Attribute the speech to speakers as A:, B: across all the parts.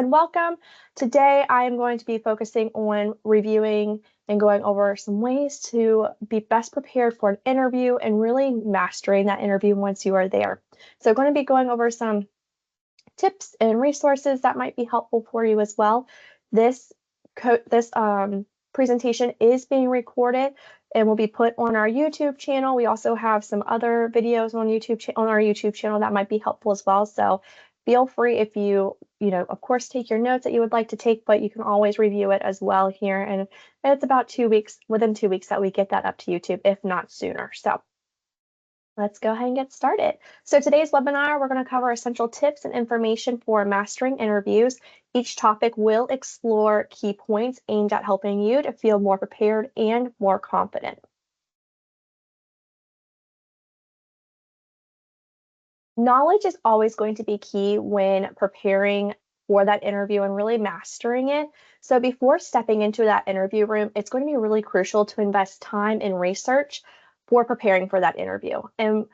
A: And welcome. Today I am going to be focusing on reviewing and going over some ways to be best prepared for an interview and really mastering that interview once you are there. So I'm going to be going over some tips and resources that might be helpful for you as well. This presentation is being recorded and will be put on our YouTube channel. We also have some other videos on on our YouTube channel that might be helpful as well. So feel free if you of course, take your notes that you would like to take, but you can always review it as well here. And it's about 2 weeks, within 2 weeks that we get that up to YouTube, if not sooner. So let's go ahead and get started. So today's webinar, we're going to cover essential tips and information for mastering interviews. Each topic will explore key points aimed at helping you to feel more prepared and more confident. Knowledge is always going to be key when preparing for that interview and really mastering it. So before stepping into that interview room, it's going to be really crucial to invest time in research for preparing for that interview. And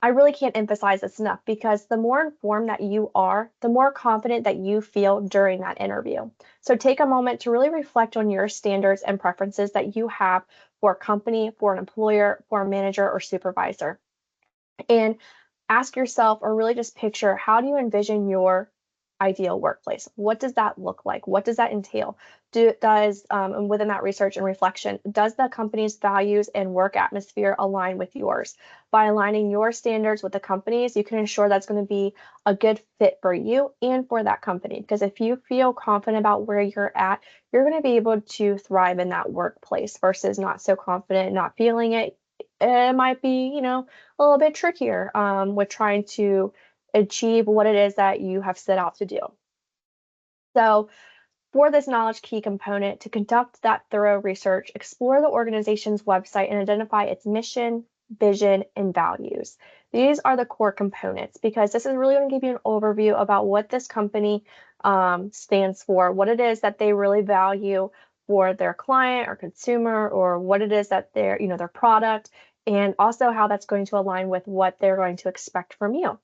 A: I really can't emphasize this enough, because the more informed that you are, the more confident that you feel during that interview. So take a moment to really reflect on your standards and preferences that you have for a company, for an employer, for a manager or supervisor. And ask yourself, or really just picture, how do you envision your ideal workplace? What does that look like? What does that entail? And within that research and reflection, does the company's values and work atmosphere align with yours? By aligning your standards with the company's, you can ensure that's going to be a good fit for you and for that company. Because if you feel confident about where you're at, you're going to be able to thrive in that workplace, versus not so confident, not feeling it. It might be, a little bit trickier with trying to achieve what it is that you have set out to do. So for this knowledge key component, to conduct that thorough research, explore the organization's website and identify its mission, vision, and values. These are the core components, because this is really going to give you an overview about what this company stands for, what it is that they really value for their client or consumer, or what it is that their product, and also how that's going to align with what they're going to expect from you.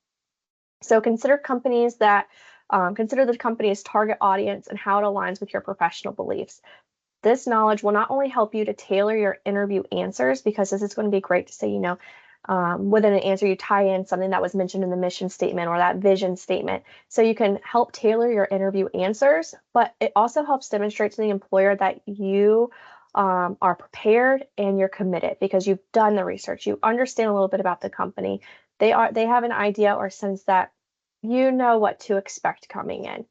A: So consider the company's target audience and how it aligns with your professional beliefs. This knowledge will not only help you to tailor your interview answers, because this is going to be great to say, within an answer, you tie in something that was mentioned in the mission statement or that vision statement. So you can help tailor your interview answers, but it also helps demonstrate to the employer that you are prepared and you're committed, because you've done the research. You understand a little bit about the company. They have an idea or sense that you know what to expect coming in.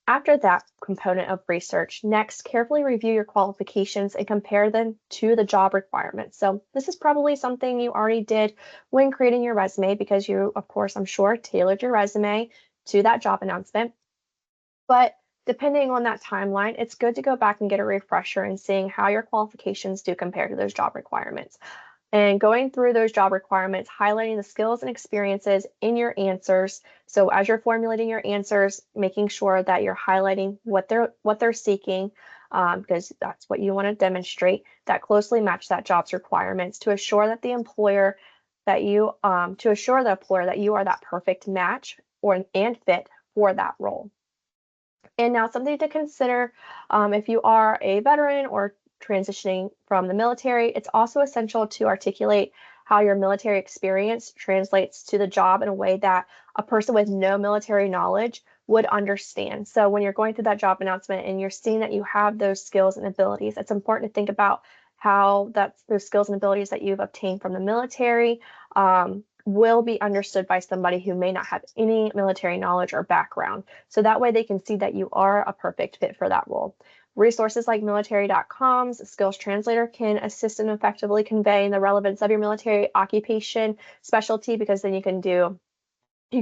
A: After that component of research, next, carefully review your qualifications and compare them to the job requirements. So this is probably something you already did when creating your resume, because you, of course, I'm sure, tailored your resume to that job announcement. But depending on that timeline, it's good to go back and get a refresher and seeing how your qualifications do compare to those job requirements. And going through those job requirements, highlighting the skills and experiences in your answers. So as you're formulating your answers, making sure that you're highlighting what they're seeking, because that's what you want to demonstrate, that closely match that job's requirements, to assure that the employer that you are that perfect match and fit for that role. And now, something to consider if you are a veteran or transitioning from the military, it's also essential to articulate how your military experience translates to the job in a way that a person with no military knowledge would understand. So when you're going through that job announcement and you're seeing that you have those skills and abilities, it's important to think about how those skills and abilities that you've obtained from the military will be understood by somebody who may not have any military knowledge or background. So that way they can see that you are a perfect fit for that role. Resources like military.com's skills translator can assist in effectively conveying the relevance of your military occupation specialty, because then you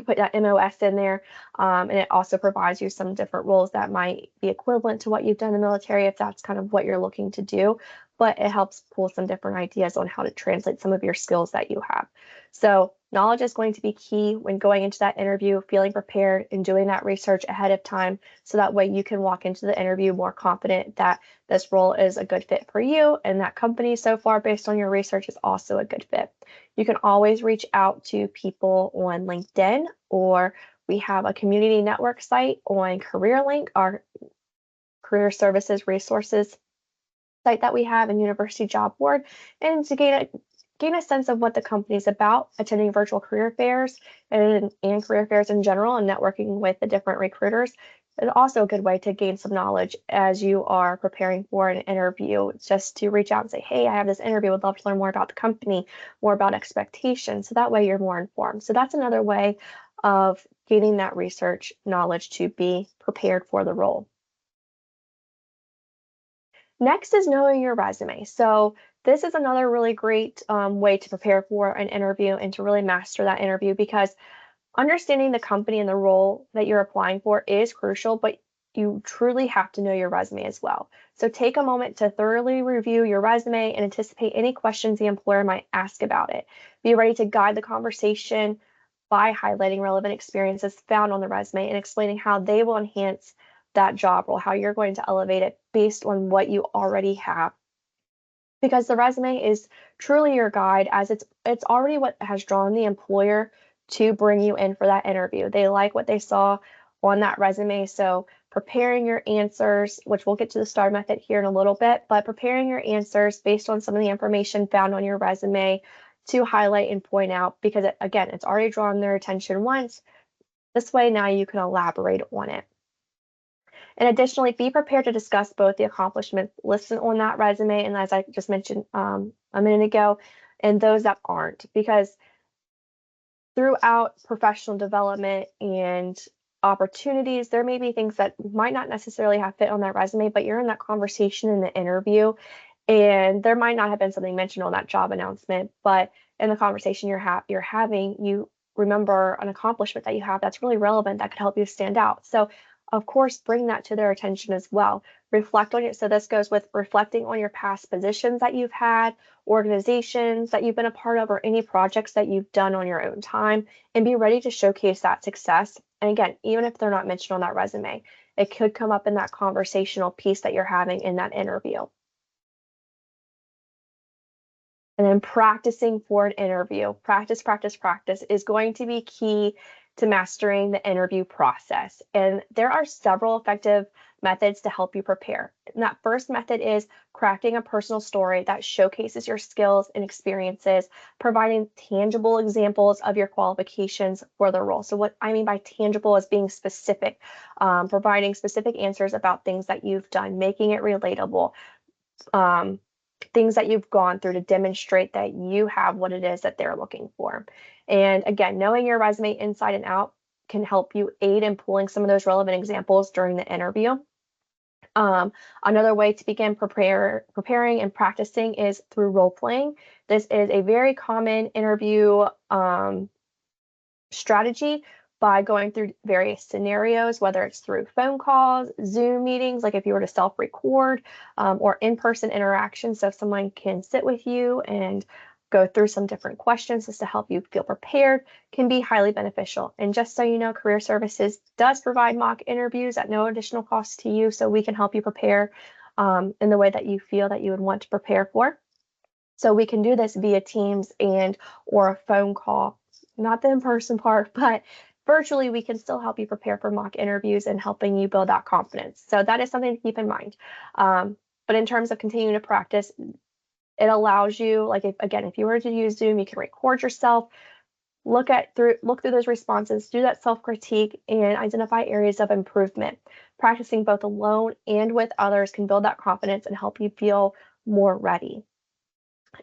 A: put that MOS in there, and it also provides you some different roles that might be equivalent to what you've done in the military, if that's kind of what you're looking to do. But it helps pull some different ideas on how to translate some of your skills that you have. So knowledge is going to be key when going into that interview, feeling prepared and doing that research ahead of time, so that way you can walk into the interview more confident that this role is a good fit for you, and that company so far, based on your research, is also a good fit. You can always reach out to people on LinkedIn or We have a community network site on CareerLink, our career services resources site that we have, and University Job Board, and to gain a sense of what the company is about, attending virtual career fairs and career fairs in general, and networking with the different recruiters is also a good way to gain some knowledge as you are preparing for an interview. It's just to reach out and say, hey, I have this interview, would love to learn more about the company, more about expectations. So that way you're more informed. So that's another way of gaining that research knowledge to be prepared for the role. Next is knowing your resume. So this is another really great way to prepare for an interview and to really master that interview, because understanding the company and the role that you're applying for is crucial, but you truly have to know your resume as well. So take a moment to thoroughly review your resume and anticipate any questions the employer might ask about it. Be ready to guide the conversation by highlighting relevant experiences found on the resume and explaining how they will enhance that job role, how you're going to elevate it based on what you already have. Because the resume is truly your guide, as it's already what has drawn the employer to bring you in for that interview. They like what they saw on that resume. So preparing your answers, which we'll get to the STAR method here in a little bit, but preparing your answers based on some of the information found on your resume to highlight and point out, because again, it's already drawn their attention once. This way now you can elaborate on it. And additionally, be prepared to discuss both the accomplishments listed on that resume, and as I just mentioned a minute ago, and those that aren't, because throughout professional development and opportunities, there may be things that might not necessarily have fit on that resume, but you're in that conversation in the interview, and there might not have been something mentioned on that job announcement, but in the conversation you're having, you remember an accomplishment that you have that's really relevant that could help you stand out. So of course, bring that to their attention as well. Reflect on it. So this goes with reflecting on your past positions that you've had, organizations that you've been a part of, or any projects that you've done on your own time, and be ready to showcase that success. And again, even if they're not mentioned on that resume, it could come up in that conversational piece that you're having in that interview. And then practicing for an interview. Practice, practice, practice is going to be key to mastering the interview process. And there are several effective methods to help you prepare. And that first method is crafting a personal story that showcases your skills and experiences, providing tangible examples of your qualifications for the role. So what I mean by tangible is being specific, providing specific answers about things that you've done, making it relatable. Things that you've gone through to demonstrate that you have what it is that they're looking for. And again, knowing your resume inside and out can help you aid in pulling some of those relevant examples during the interview. Another way to begin preparing and practicing is through role playing. This is a very common interview strategy by going through various scenarios, whether it's through phone calls, Zoom meetings, like if you were to self-record, or in-person interactions. So if someone can sit with you and go through some different questions just to help you feel prepared, can be highly beneficial. And just so you know, Career Services does provide mock interviews at no additional cost to you, so we can help you prepare in the way that you feel that you would want to prepare for. So we can do this via Teams or a phone call, not the in-person part, but virtually we can still help you prepare for mock interviews and helping you build that confidence. So that is something to keep in mind. But in terms of continuing to practice, it allows you, like if you were to use Zoom, you can record yourself, look through those responses, do that self-critique, and identify areas of improvement. Practicing both alone and with others can build that confidence and help you feel more ready.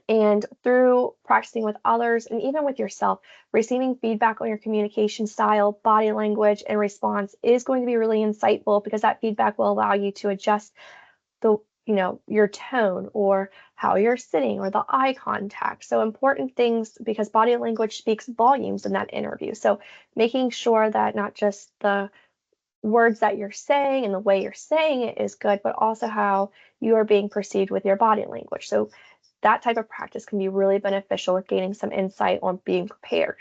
A: And through practicing with others and even with yourself, receiving feedback on your communication style, body language, and response is going to be really insightful, because that feedback will allow you to adjust your tone or how you're sitting or the eye contact. So important things, because body language speaks volumes in that interview. So making sure that not just the words that you're saying and the way you're saying it is good, but also how you are being perceived with your body language. So that type of practice can be really beneficial with gaining some insight on being prepared.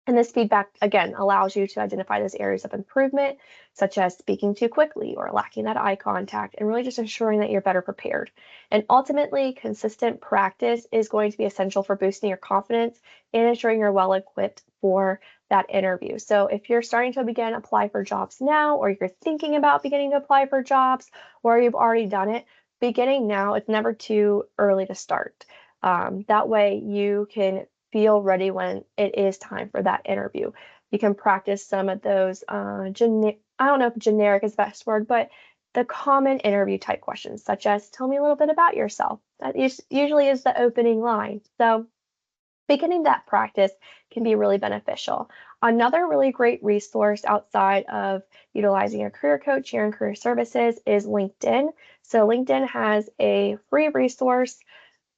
A: And this feedback, again, allows you to identify those areas of improvement, such as speaking too quickly or lacking that eye contact, and really just ensuring that you're better prepared. And ultimately, consistent practice is going to be essential for boosting your confidence and ensuring you're well equipped for that interview. So if you're starting to apply for jobs now, or you're thinking about beginning to apply for jobs, or you've already done it, beginning now, it's never too early to start. That way you can feel ready when it is time for that interview. You can practice some of those, I don't know if generic is the best word, but the common interview type questions, such as, tell me a little bit about yourself. That usually is the opening line. So beginning that practice can be really beneficial. Another really great resource outside of utilizing a career coach here in career services is LinkedIn. So LinkedIn has a free resource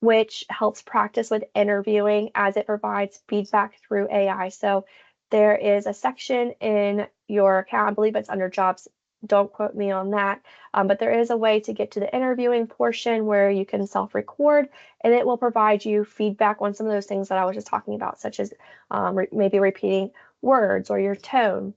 A: which helps practice with interviewing as it provides feedback through AI. So there is a section in your account, I believe it's under jobs, don't quote me on that, but there is a way to get to the interviewing portion where you can self-record, and it will provide you feedback on some of those things that I was just talking about, such as maybe repeating words or your tone.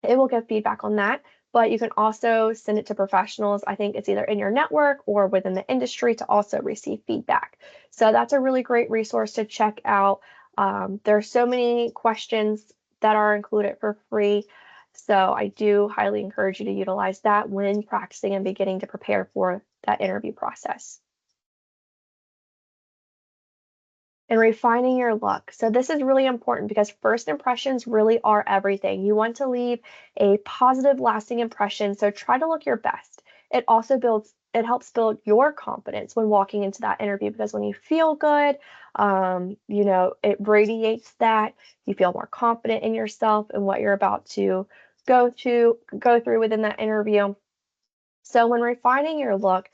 A: It will give feedback on that, but you can also send it to professionals. I think it's either in your network or within the industry to also receive feedback. So that's a really great resource to check out. There are so many questions that are included for free. So I do highly encourage you to utilize that when practicing and beginning to prepare for that interview process. And refining your look. So this is really important because first impressions really are everything. You want to leave a positive, lasting impression. So try to look your best. It helps build your confidence when walking into that interview because when you feel good, it radiates that. You feel more confident in yourself and what you're about to go through within that interview. So when refining your look,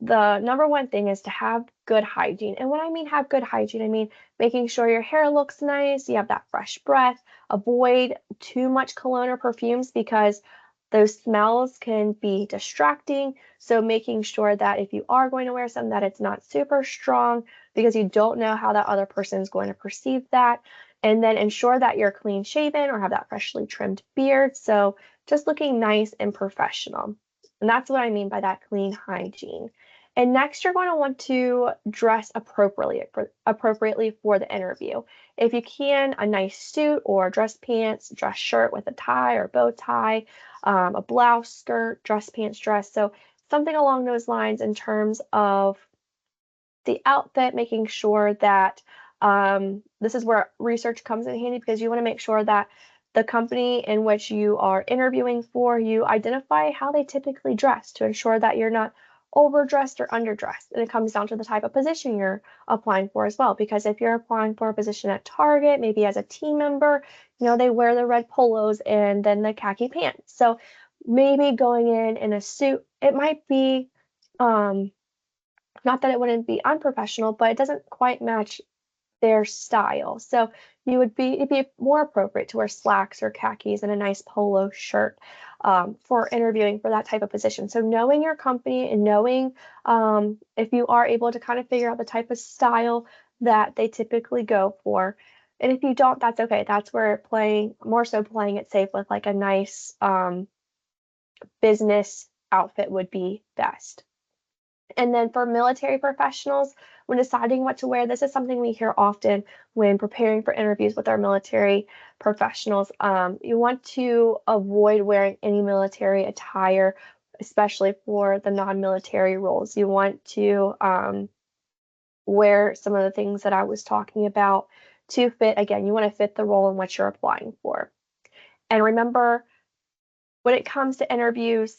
A: the number one thing is to have good hygiene. And when I mean have good hygiene, I mean making sure your hair looks nice, you have that fresh breath, avoid too much cologne or perfumes because those smells can be distracting. So making sure that if you are going to wear something that it's not super strong because you don't know how that other person is going to perceive that. And then ensure that you're clean shaven or have that freshly trimmed beard. So just looking nice and professional. And that's what I mean by that clean hygiene. And next, you're going to want to dress appropriately for the interview. If you can, a nice suit or dress pants, dress shirt with a tie or bow tie, a blouse, skirt, dress pants, dress. So something along those lines in terms of the outfit, making sure that this is where research comes in handy because you want to make sure that the company in which you are interviewing for, you identify how they typically dress to ensure that you're not overdressed or underdressed. And it comes down to the type of position you're applying for as well. Because if you're applying for a position at Target, maybe as a team member, they wear the red polos and then the khaki pants. So maybe going in a suit, it might be not that it wouldn't be unprofessional, but it doesn't quite match their style. So it'd be more appropriate to wear slacks or khakis and a nice polo shirt for interviewing for that type of position. So knowing your company and knowing if you are able to kind of figure out the type of style that they typically go for. And if you don't, that's okay. That's where playing it safe with like a nice business outfit would be best. And then for military professionals, when deciding what to wear, this is something we hear often when preparing for interviews with our military professionals. You want to avoid wearing any military attire, especially for the non-military roles. You want to wear some of the things that I was talking about to fit, again, you want to fit the role in which you're applying for. And remember, when it comes to interviews,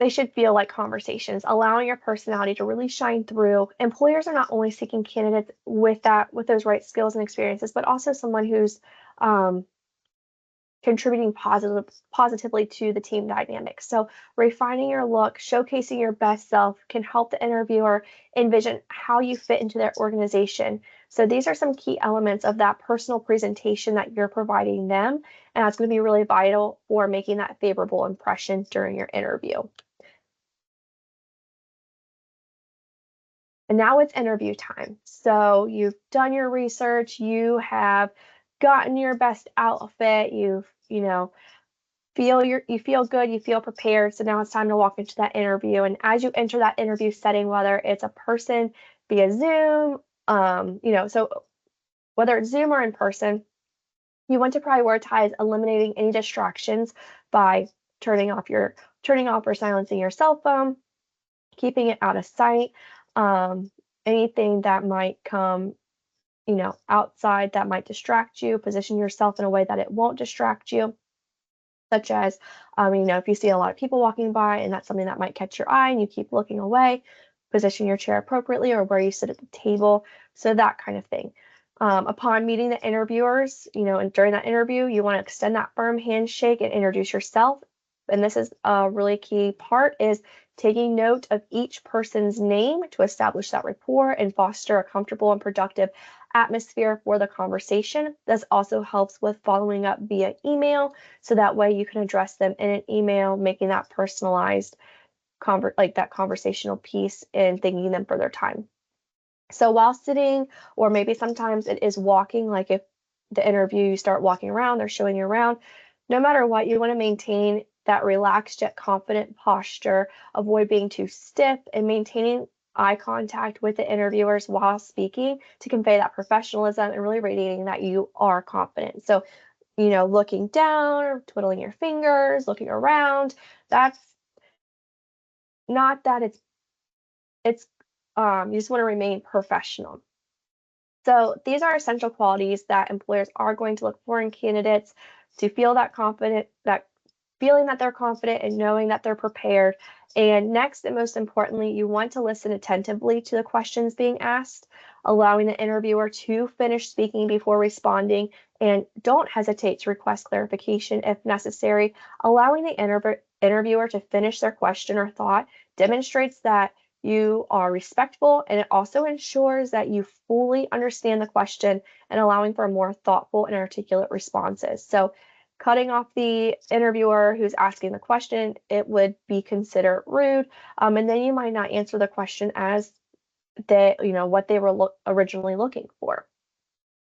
A: they should feel like conversations, allowing your personality to really shine through. Employers are not only seeking candidates with those right skills and experiences, but also someone who's contributing positively to the team dynamic. So refining your look, showcasing your best self can help the interviewer envision how you fit into their organization. So these are some key elements of that personal presentation that you're providing them, and that's going to be really vital for making that favorable impression during your interview. And now it's interview time. So you've done your research, you have gotten your best outfit, you feel good, you feel prepared. So now it's time to walk into that interview. And as you enter that interview setting, whether it's a person via Zoom, so whether it's Zoom or in person, You want to prioritize eliminating any distractions by turning off or silencing your cell phone, keeping it out of sight. Anything that might come, outside that might distract you, position yourself in a way that it won't distract you, such as, if you see a lot of people walking by and that's something that might catch your eye and you keep looking away, position your chair appropriately or where you sit at the table. So that kind of thing. Upon meeting the interviewers, and during that interview, you want to extend that firm handshake and introduce yourself. And this is a really key part, is taking note of each person's name to establish that rapport and foster a comfortable and productive atmosphere for the conversation. This also helps with following up via email, so that way you can address them in an email, making that personalized that conversational piece and thanking them for their time. So while sitting, or maybe sometimes it is walking, like if the interview you start walking around, they're showing you around, no matter what, you want to maintain that relaxed yet confident posture, avoid being too stiff, and maintaining eye contact with the interviewers while speaking to convey that professionalism and really radiating that you are confident. So, looking down or twiddling your fingers, looking around, that's not that it's you just want to remain professional. So these are essential qualities that employers are going to look for in candidates to feel that confident, that feeling that they're confident and knowing that they're prepared. And next, and most importantly, you want to listen attentively to the questions being asked, allowing the interviewer to finish speaking before responding, and don't hesitate to request clarification if necessary. Allowing the interviewer to finish their question or thought demonstrates that you are respectful, and it also ensures that you fully understand the question and allowing for more thoughtful and articulate responses. So cutting off the interviewer who's asking the question, it would be considered rude. And then you might not answer the question as what they were originally looking for.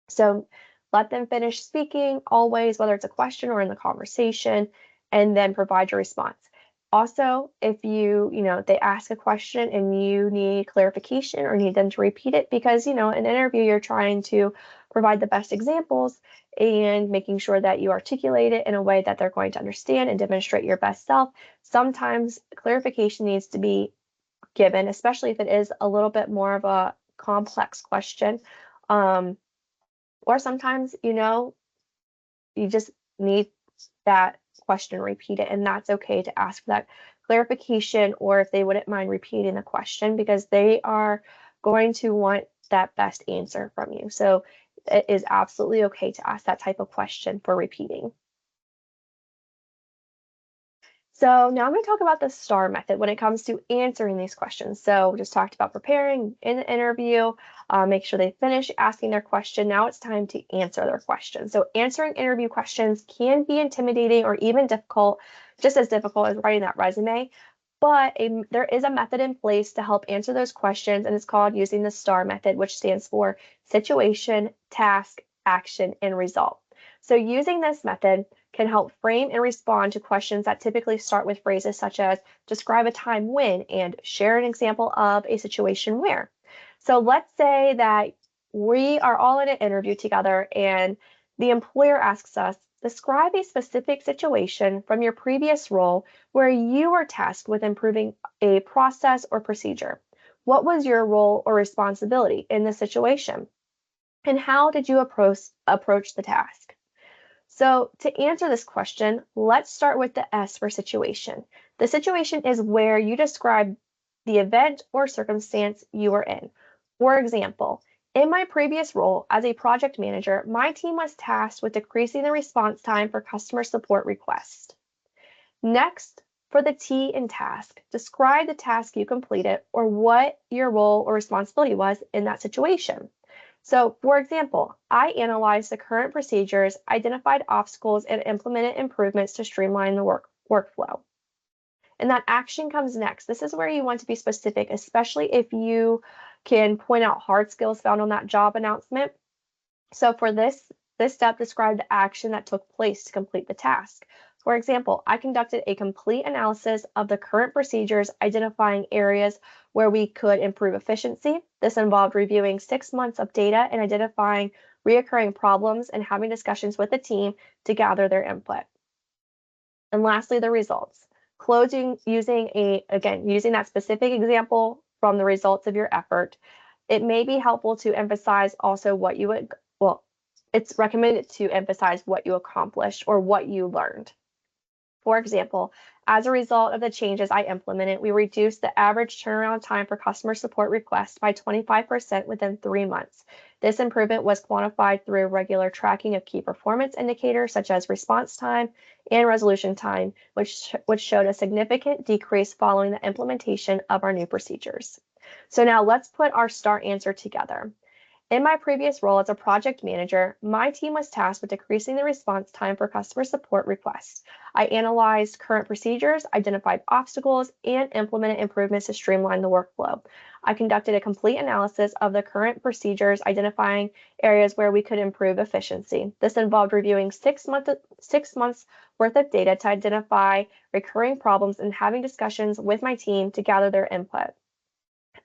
A: So let them finish speaking always, whether it's a question or in the conversation, and then provide your response. Also, if they ask a question and you need clarification or need them to repeat it, because, in an interview, you're trying to provide the best examples and making sure that you articulate it in a way that they're going to understand and demonstrate your best self. Sometimes clarification needs to be given, especially if it is a little bit more of a complex question. Or sometimes, you just need that question repeated, and that's okay to ask for that clarification, or if they wouldn't mind repeating the question, because they are going to want that best answer from you. So it is absolutely okay to ask that type of question for repeating. So now I'm going to talk about the STAR method when it comes to answering these questions. So we just talked about preparing in the interview, make sure they finish asking their question. Now it's time to answer their question. So answering interview questions can be intimidating or even difficult, just as difficult as writing that resume. But there is a method in place to help answer those questions, and it's called using the STAR method, which stands for situation, task, action, and result. So using this method can help frame and respond to questions that typically start with phrases such as describe a time when and share an example of a situation where. So let's say that we are all in an interview together and the employer asks us, describe a specific situation from your previous role where you were tasked with improving a process or procedure. What was your role or responsibility in the situation? And how did you approach the task? So to answer this question, let's start with the S for situation. The situation is where you describe the event or circumstance you are in. For example, in my previous role as a project manager, my team was tasked with decreasing the response time for customer support requests. Next, for the T in task, describe the task you completed or what your role or responsibility was in that situation. So, for example, I analyzed the current procedures, identified obstacles, and implemented improvements to streamline the workflow. And that action comes next. This is where you want to be specific, especially if you can point out hard skills found on that job announcement. So for this step, describe the action that took place to complete the task. For example, I conducted a complete analysis of the current procedures, identifying areas where we could improve efficiency. This involved reviewing 6 months of data and identifying reoccurring problems, and having discussions with the team to gather their input. And lastly, the results. Closing using that specific example from the results of your effort. It may be helpful to emphasize also what you would, well, it's recommended to emphasize what you accomplished or what you learned. For example, as a result of the changes I implemented, we reduced the average turnaround time for customer support requests by 25% within 3 months. This improvement was quantified through regular tracking of key performance indicators such as response time and resolution time, which showed a significant decrease following the implementation of our new procedures. So now let's put our STAR answer together. In my previous role as a project manager, my team was tasked with decreasing the response time for customer support requests. I analyzed current procedures, identified obstacles, and implemented improvements to streamline the workflow. I conducted a complete analysis of the current procedures, identifying areas where we could improve efficiency. This involved reviewing 6 months worth of data to identify recurring problems and having discussions with my team to gather their input.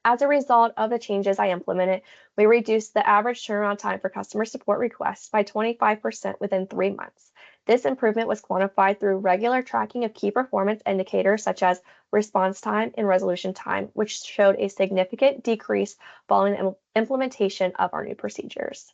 A: As a result of the changes I implemented, we reduced the average turnaround time for customer support requests by 25% within 3 months. This improvement was quantified through regular tracking of key performance indicators such as response time and resolution time, which showed a significant decrease following the implementation of our new procedures.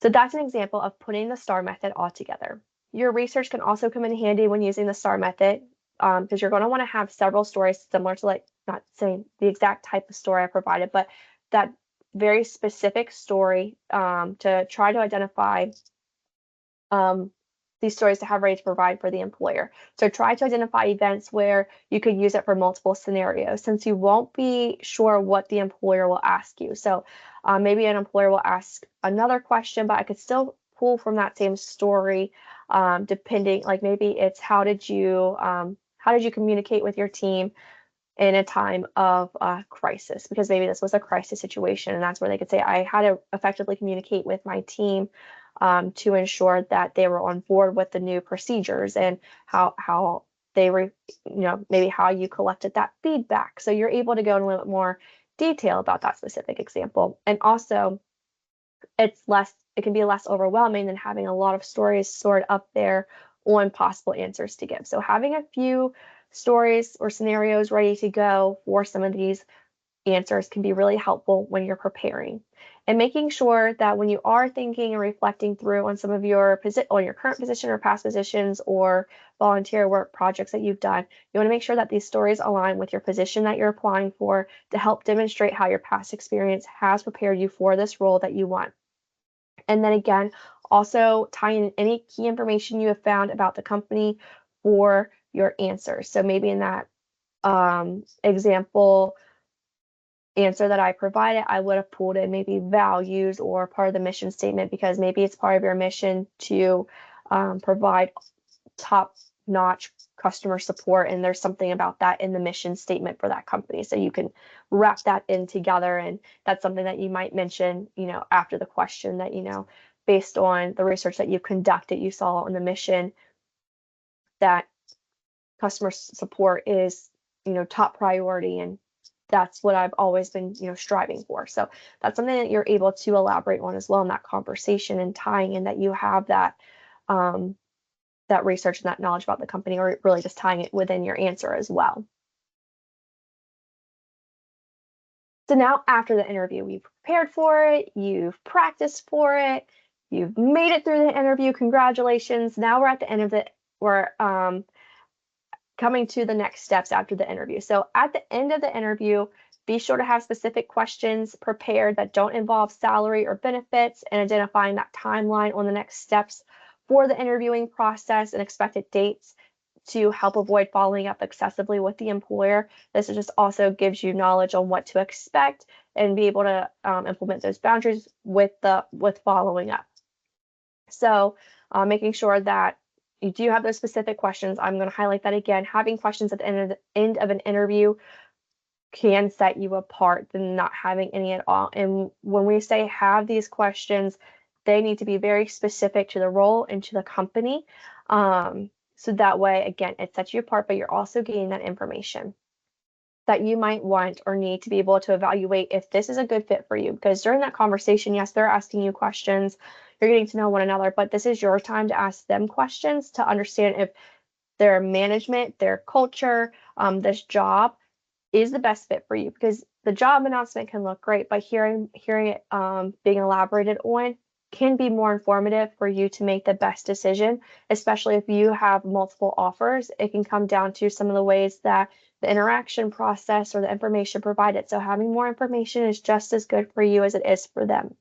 A: So that's an example of putting the STAR method all together. Your research can also come in handy when using the STAR method because you're going to want to have several stories similar to, not saying the exact type of story I provided, but that very specific story to try to identify these stories to have ready to provide for the employer. So try to identify events where you could use it for multiple scenarios, since you won't be sure what the employer will ask you. So maybe an employer will ask another question, but I could still pull from that same story, depending, like maybe it's how did you communicate with your team in a time of crisis, because maybe this was a crisis situation, and that's where they could say, I had to effectively communicate with my team to ensure that they were on board with the new procedures, and how they were, maybe how you collected that feedback. So you're able to go in a little bit more detail about that specific example. And also, it can be less overwhelming than having a lot of stories stored up there on possible answers to give. So having a few stories or scenarios ready to go for some of these answers can be really helpful when you're preparing. And making sure that when you are thinking and reflecting through on some of your current position or past positions or volunteer work projects that you've done, you want to make sure that these stories align with your position that you're applying for to help demonstrate how your past experience has prepared you for this role that you want. And then again, also tie in any key information you have found about the company for your answers. So maybe in that example answer that I provided, I would have pulled in maybe values or part of the mission statement, because maybe it's part of your mission to provide top-notch customer support, and there's something about that in the mission statement for that company. So you can wrap that in together, and that's something that you might mention, after the question that, based on the research that you've conducted, you saw on the mission that customer support is, top priority, and that's what I've always been, striving for. So that's something that you're able to elaborate on as well in that conversation, and tying in that you have that that research and that knowledge about the company, or really just tying it within your answer as well. So now after the interview, you've prepared for it, you've practiced for it, you've made it through the interview. Congratulations. Now we're at the end of we're coming to the next steps after the interview. So at the end of the interview, be sure to have specific questions prepared that don't involve salary or benefits, and identifying that timeline on the next steps for the interviewing process and expected dates to help avoid following up excessively with the employer. This just also gives you knowledge on what to expect and be able to implement those boundaries with following up. So making sure that you do have those specific questions. I'm going to highlight that again. Having questions at the end of an interview can set you apart than not having any at all. And when we say have these questions, they need to be very specific to the role and to the company. So that way, again, it sets you apart, but you're also getting that information. that you might want or need to be able to evaluate if this is a good fit for you. Because during that conversation, yes, they're asking you questions, you're getting to know one another, but this is your time to ask them questions to understand if their management, their culture, this job is the best fit for you. Because the job announcement can look great, but hearing it being elaborated on can be more informative for you to make the best decision, especially if you have multiple offers. It can come down to some of the ways that the interaction process or the information provided. So having more information is just as good for you as it is for them.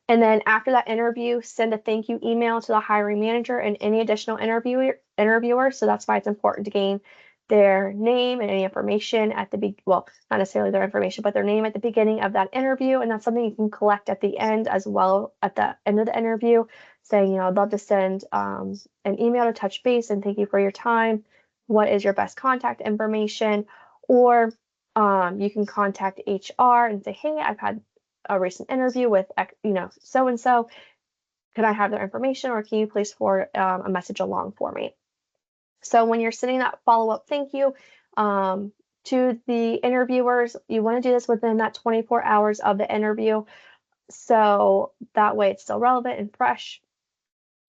A: And then after that interview, send a thank you email to the hiring manager and any additional interviewers. So that's why it's important to gain their name and any information at the well, not necessarily their information, but their name at the beginning of that interview. And that's something you can collect at the end as well, at the end of the interview, saying, I'd love to send an email to touch base and thank you for your time. What is your best contact information? Or you can contact HR and say, hey, I've had a recent interview with, so-and-so. Can I have their information, or can you please forward a message along for me? So when you're sending that follow-up thank you to the interviewers, you want to do this within that 24 hours of the interview. So that way it's still relevant and fresh.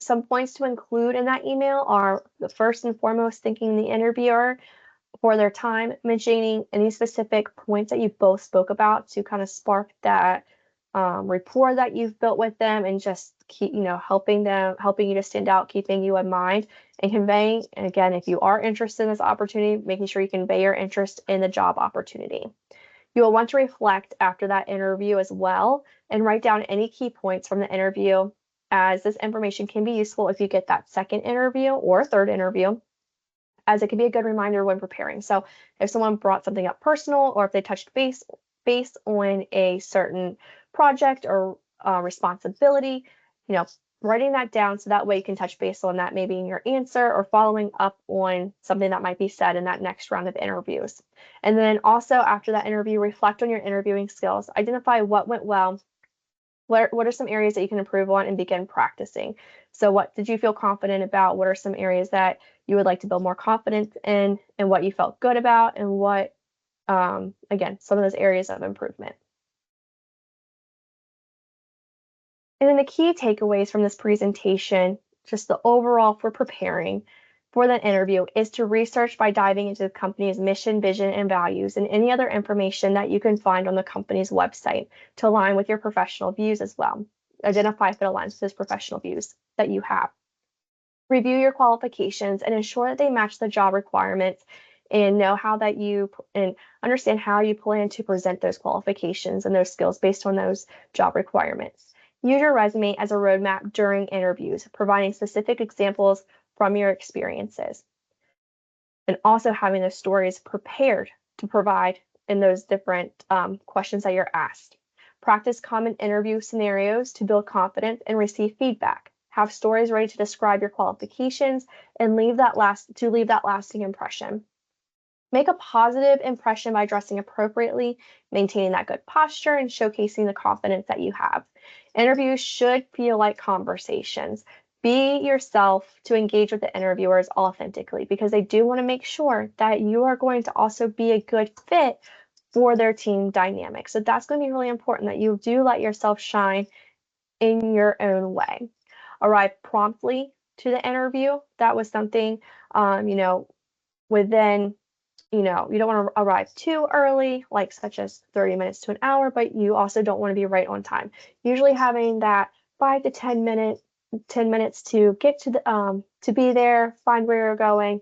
A: Some points to include in that email are the first and foremost, thanking the interviewer for their time, mentioning any specific points that you both spoke about to kind of spark that rapport that you've built with them, and just keep, helping you to stand out, keeping you in mind, and conveying, and again, if you are interested in this opportunity, making sure you convey your interest in the job opportunity. You will want to reflect after that interview as well and write down any key points from the interview, as this information can be useful if you get that second interview or third interview, as it can be a good reminder when preparing. So if someone brought something up personal, or if they touched base on a certain project or responsibility, writing that down so that way you can touch base on that maybe in your answer, or following up on something that might be said in that next round of interviews. And then also after that interview, reflect on your interviewing skills. Identify what went well, what are some areas that you can improve on, and begin practicing. So what did you feel confident about? What are some areas that you would like to build more confidence in, and what you felt good about, and what, again, some of those areas of improvement. And then the key takeaways from this presentation, just the overall for preparing for the interview, is to research by diving into the company's mission, vision, and values, and any other information that you can find on the company's website to align with your professional views as well. Identify if it aligns with those professional views that you have. Review your qualifications and ensure that they match the job requirements, and know how that and understand how you plan to present those qualifications and those skills based on those job requirements. Use your resume as a roadmap during interviews, providing specific examples from your experiences, and also having those stories prepared to provide in those different questions that you're asked. Practice common interview scenarios to build confidence and receive feedback. Have stories ready to describe your qualifications and leave that lasting impression. Make a positive impression by dressing appropriately, maintaining that good posture, and showcasing the confidence that you have. Interviews should feel like conversations. Be yourself to engage with the interviewers authentically, because they do want to make sure that you are going to also be a good fit for their team dynamic. So that's going to be really important, that you do let yourself shine in your own way. Arrive promptly to the interview. That was something, within, you don't want to arrive too early, like such as 30 minutes to an hour, but you also don't want to be right on time. Usually having that 5 to 10 minutes to get to the to be there, find where you're going,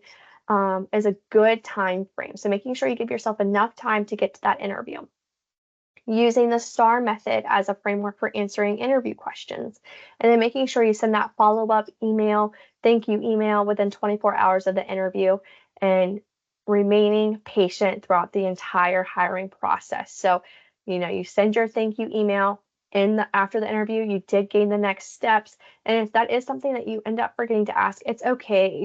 A: is a good time frame. So making sure you give yourself enough time to get to that interview. Using the STAR method as a framework for answering interview questions, and then making sure you send that follow-up email, thank you email, within 24 hours of the interview, and remaining patient throughout the entire hiring process. So, you send your thank you email after the interview, you did gain the next steps. And if that is something that you end up forgetting to ask, it's okay.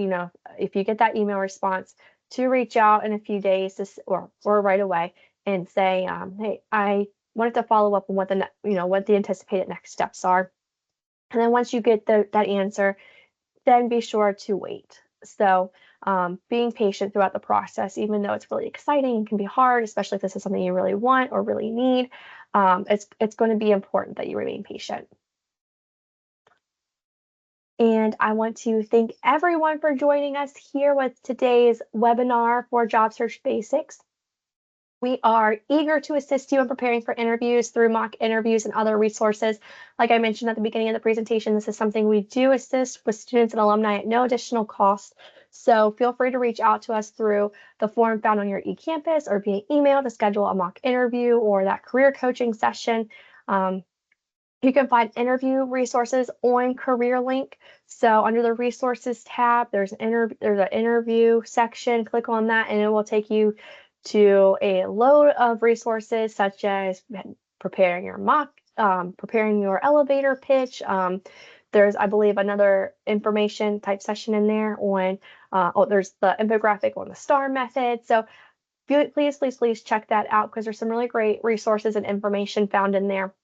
A: If you get that email response, to reach out in a few days or right away and say, hey, I wanted to follow up on what the anticipated next steps are. And then once you get that answer, then be sure to wait. So being patient throughout the process, even though it's really exciting and can be hard, especially if this is something you really want or really need. It's going to be important that you remain patient. And I want to thank everyone for joining us here with today's webinar for Job Search Basics. We are eager to assist you in preparing for interviews through mock interviews and other resources. Like I mentioned at the beginning of the presentation, this is something we do assist with students and alumni at no additional cost. So feel free to reach out to us through the form found on your eCampus or via email to schedule a mock interview or that career coaching session. You can find interview resources on CareerLink. So under the resources tab, there's an interview section. Click on that and it will take you to a load of resources such as preparing your mock, preparing your elevator pitch. There's, I believe, another information type session in there on, there's the infographic on the STAR method. So please check that out because there's some really great resources and information found in there.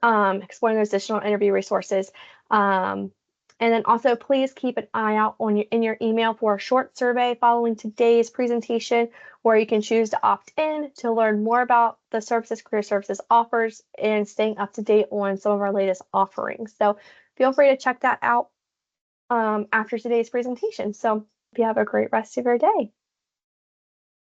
A: Exploring those additional interview resources. And then also please keep an eye out in your email for a short survey following today's presentation where you can choose to opt in to learn more about the services Career Services offers and staying up to date on some of our latest offerings. So feel free to check that out after today's presentation. So hope you have a great rest of your day.